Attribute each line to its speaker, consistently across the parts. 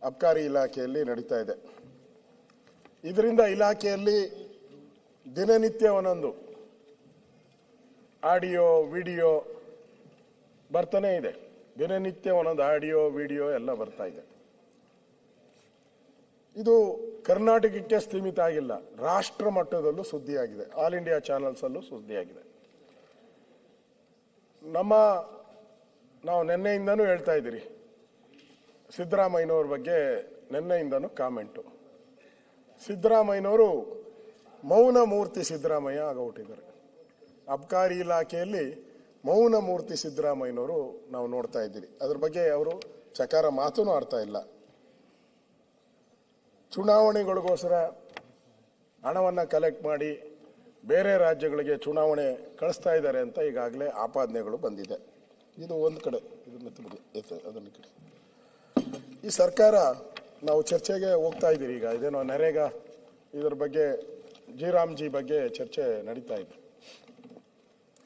Speaker 1: ಅಬಕಾರಿ ಇಲಾಖೆಯಲ್ಲಿ ನಡೀತಾ ಇದೆ. ಇದರಿಂದ ಇಲಾಖೆಯಲ್ಲಿ ದಿನನಿತ್ಯ ಒಂದೊಂದು ಆಡಿಯೋ ವಿಡಿಯೋ ಬರ್ತಾನೆ ಇದೆ. ದಿನನಿತ್ಯ ಒಂದೊಂದು ಆಡಿಯೋ ವಿಡಿಯೋ ಎಲ್ಲ ಬರ್ತಾ ಇದೆ. ಇದು ಕರ್ನಾಟಕಕ್ಕೆ ಸೀಮಿತ ಆಗಿಲ್ಲ, ರಾಷ್ಟ್ರ ಮಟ್ಟದಲ್ಲೂ ಸುದ್ದಿಯಾಗಿದೆ. ಆಲ್ ಇಂಡಿಯಾ ಚಾನೆಲ್ಸ್ ಅಲ್ಲೂ ಸುದ್ದಿಯಾಗಿದೆ. ನಾವು ನಿನ್ನೆಯಿಂದನೂ ಹೇಳ್ತಾ ಇದ್ದೀರಿ, ಸಿದ್ದರಾಮಯ್ಯನವ್ರ ಬಗ್ಗೆ ನಿನ್ನೆಯಿಂದನೂ ಕಾಮೆಂಟು. ಸಿದ್ದರಾಮಯ್ಯನವರು ಮೌನ ಮೂರ್ತಿ ಸಿದ್ದರಾಮಯ್ಯ ಆಗೋಗ್ಬಿಟ್ಟಿದ್ದಾರೆ. ಅಬಕಾರಿ ಇಲಾಖೆಯಲ್ಲಿ ಮೌನ ಮೂರ್ತಿ ಸಿದ್ದರಾಮಯ್ಯನವರು ನಾವು ನೋಡ್ತಾ ಇದ್ದೀರಿ. ಅದ್ರ ಬಗ್ಗೆ ಅವರು ಚಕಾರ ಮಾತೂ ಆಡ್ತಾ ಇಲ್ಲ. ಚುನಾವಣೆಗಳಿಗೋಸ್ಕರ ಹಣವನ್ನು ಕಲೆಕ್ಟ್ ಮಾಡಿ ಬೇರೆ ರಾಜ್ಯಗಳಿಗೆ ಚುನಾವಣೆ ಕಳಿಸ್ತಾ ಇದ್ದಾರೆ ಅಂತ ಈಗಾಗಲೇ ಆಪಾದನೆಗಳು ಬಂದಿದೆ. ಇದು ಒಂದು ಕಡೆ, ಅದನ್ನ ಕಡೆ ಈ ಸರ್ಕಾರ ನಾವು ಚರ್ಚೆಗೆ ಹೋಗ್ತಾ ಇದ್ದೀರಿ. ಈಗ ಇದೇನೋ ನರೇಗಾ ಇದರ ಬಗ್ಗೆ ಜಿ ಬಗ್ಗೆ ಚರ್ಚೆ ನಡೀತಾ ಇದೆ.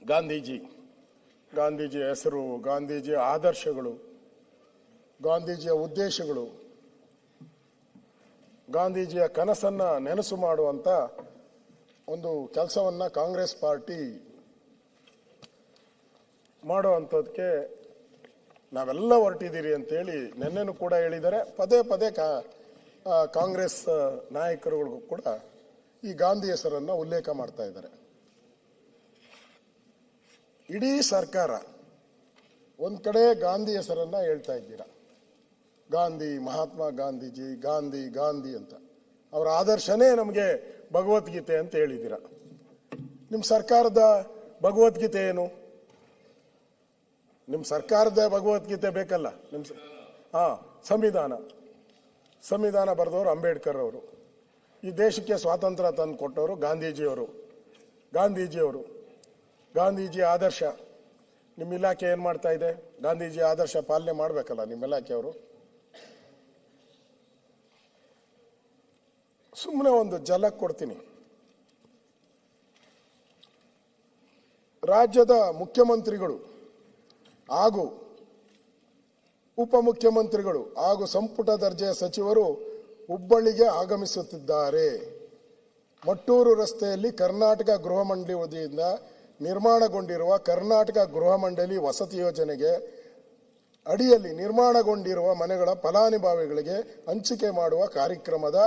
Speaker 1: ಗಾಂಧೀಜಿ ಹೆಸರು, ಗಾಂಧೀಜಿಯ ಆದರ್ಶಗಳು, ಗಾಂಧೀಜಿಯ ಉದ್ದೇಶಗಳು, ಗಾಂಧೀಜಿಯ ಕನಸನ್ನ ನೆನಸು ಮಾಡುವಂತ ಒಂದು ಕೆಲಸವನ್ನ ಕಾಂಗ್ರೆಸ್ ಪಾರ್ಟಿ ಮಾಡುವಂಥದ್ದಕ್ಕೆ ನಾವೆಲ್ಲ ಹೊರಟಿದ್ದೀರಿ ಅಂತೇಳಿ ನಿನ್ನೆನೂ ಕೂಡ ಹೇಳಿದ್ದಾರೆ. ಪದೇ ಪದೇ ಕಾಂಗ್ರೆಸ್ ನಾಯಕರುಗಳಿಗೂ ಕೂಡ ಈ ಗಾಂಧಿ ಹೆಸರನ್ನ ಉಲ್ಲೇಖ ಮಾಡ್ತಾ ಇದ್ದಾರೆ. ಇಡೀ ಸರ್ಕಾರ ಒಂದ್ ಕಡೆ ಗಾಂಧಿ ಹೆಸರನ್ನ ಹೇಳ್ತಾ ಇದ್ದೀರಾ. ಗಾಂಧಿ, ಮಹಾತ್ಮ ಗಾಂಧೀಜಿ, ಗಾಂಧಿ ಅಂತ ಅವರ ಆದರ್ಶನೇ ನಮಗೆ ಭಗವದ್ಗೀತೆ ಅಂತ ಹೇಳಿದ್ದೀರಾ. ನಿಮ್ಮ ಸರ್ಕಾರದ ಭಗವದ್ಗೀತೆ ಏನು? ನಿಮ್ಮ ಸರ್ಕಾರದ ಭಗವದ್ಗೀತೆ ಬೇಕಲ್ಲ. ಸಂವಿಧಾನ ಬರೆದವರು ಅಂಬೇಡ್ಕರ್ ಅವರು. ಈ ದೇಶಕ್ಕೆ ಸ್ವಾತಂತ್ರ್ಯ ತಂದು ಕೊಟ್ಟವರು ಗಾಂಧೀಜಿಯವರು. ಗಾಂಧೀಜಿ ಆದರ್ಶ ನಿಮ್ಮ ಇಲಾಖೆ ಏನ್ ಮಾಡ್ತಾ ಇದೆ? ಗಾಂಧೀಜಿ ಆದರ್ಶ ಪಾಲನೆ ಮಾಡಬೇಕಲ್ಲ ನಿಮ್ಮ ಇಲಾಖೆಯವರು. ಸುಮ್ಮನೆ ಒಂದು ಝಲಕ್ ಕೊಡ್ತೀನಿ. ರಾಜ್ಯದ ಮುಖ್ಯಮಂತ್ರಿಗಳು ಹಾಗೂ ಉಪಮುಖ್ಯಮಂತ್ರಿಗಳು ಹಾಗೂ ಸಂಪುಟ ದರ್ಜೆಯ ಸಚಿವರು ಹುಬ್ಬಳ್ಳಿಗೆ ಆಗಮಿಸುತ್ತಿದ್ದಾರೆ. ಮಟ್ಟೂರು ರಸ್ತೆಯಲ್ಲಿ ಕರ್ನಾಟಕ ಗೃಹ ಮಂಡಳಿ ವತಿಯಿಂದ ನಿರ್ಮಾಣಗೊಂಡಿರುವ ಕರ್ನಾಟಕ ಗೃಹ ಮಂಡಳಿ ವಸತಿ ಯೋಜನೆಗೆ ಅಡಿಯಲ್ಲಿ ನಿರ್ಮಾಣಗೊಂಡಿರುವ ಮನೆಗಳ ಫಲಾನುಭವಿಗಳಿಗೆ ಹಂಚಿಕೆ ಮಾಡುವ ಕಾರ್ಯಕ್ರಮದ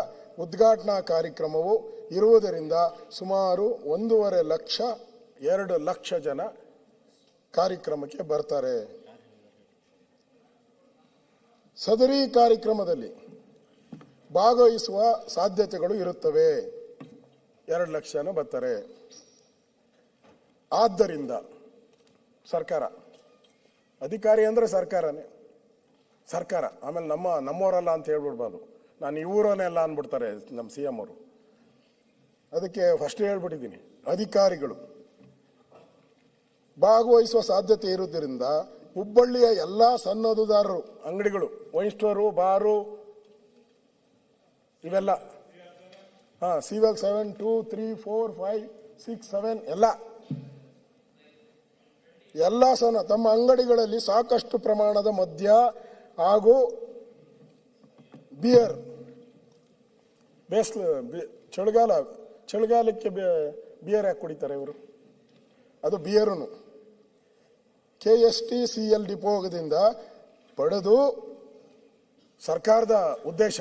Speaker 1: ಉದ್ಘಾಟನಾ ಕಾರ್ಯಕ್ರಮವು ಇರುವುದರಿಂದ ಸುಮಾರು 1.5-2 ಲಕ್ಷ ಜನ ಕಾರ್ಯಕ್ರಮಕ್ಕೆ ಬರ್ತಾರೆ. ಸದರಿ ಕಾರ್ಯಕ್ರಮದಲ್ಲಿ ಭಾಗವಹಿಸುವ ಸಾಧ್ಯತೆಗಳು ಇರುತ್ತವೆ. 2 ಲಕ್ಷ ಜನ ಬರ್ತಾರೆ. ಆದ್ದರಿಂದ ಸರ್ಕಾರ, ಅಧಿಕಾರಿ ಅಂದ್ರೆ ಸರ್ಕಾರ, ಆಮೇಲೆ ನಮ್ಮವರಲ್ಲ ಅಂತ ಹೇಳ್ಬಿಡ್ಬಾರ್ದು. ನಾನು ಇವರನ್ನೇ ಎಲ್ಲ ಅಂದ್ಬಿಡ್ತಾರೆ ನಮ್ಮ CM ಅವರು. ಅದಕ್ಕೆ ಫಸ್ಟ್ ಹೇಳ್ಬಿಟ್ಟಿದ್ದೀನಿ, ಅಧಿಕಾರಿಗಳು ಭಾಗವಹಿಸುವ ಸಾಧ್ಯತೆ ಇರುವುದರಿಂದ ಹುಬ್ಬಳ್ಳಿಯ ಎಲ್ಲಾ ಸನ್ನದುದಾರರು, ಅಂಗಡಿಗಳು, ವೈನ್ ಸ್ಟೋರು, ಬಾರು, ಇವೆಲ್ಲ ಸಿವಿಲ್ 7, 2, 3, 4, 5, 6, 7 ಎಲ್ಲ ತಮ್ಮ ಅಂಗಡಿಗಳಲ್ಲಿ ಸಾಕಷ್ಟು ಪ್ರಮಾಣದ ಮದ್ಯ ಹಾಗೂ ಬಿಯರ್, ಚಳಿಗಾಲಕ್ಕೆ ಬಿಯರ್ ಯಾಕೆ ಕುಡಿತಾರೆ ಇವರು? ಅದು ಬಿಯರುನು KSTCL ಡಿಪೋದಿಂದ ಪಡೆದು ಸರ್ಕಾರದ ಉದ್ದೇಶ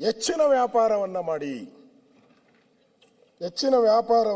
Speaker 1: ಹೆಚ್ಚಿನ ವ್ಯಾಪಾರವನ್ನ ಮಾಡಿ, ಹೆಚ್ಚಿನ ವ್ಯಾಪಾರ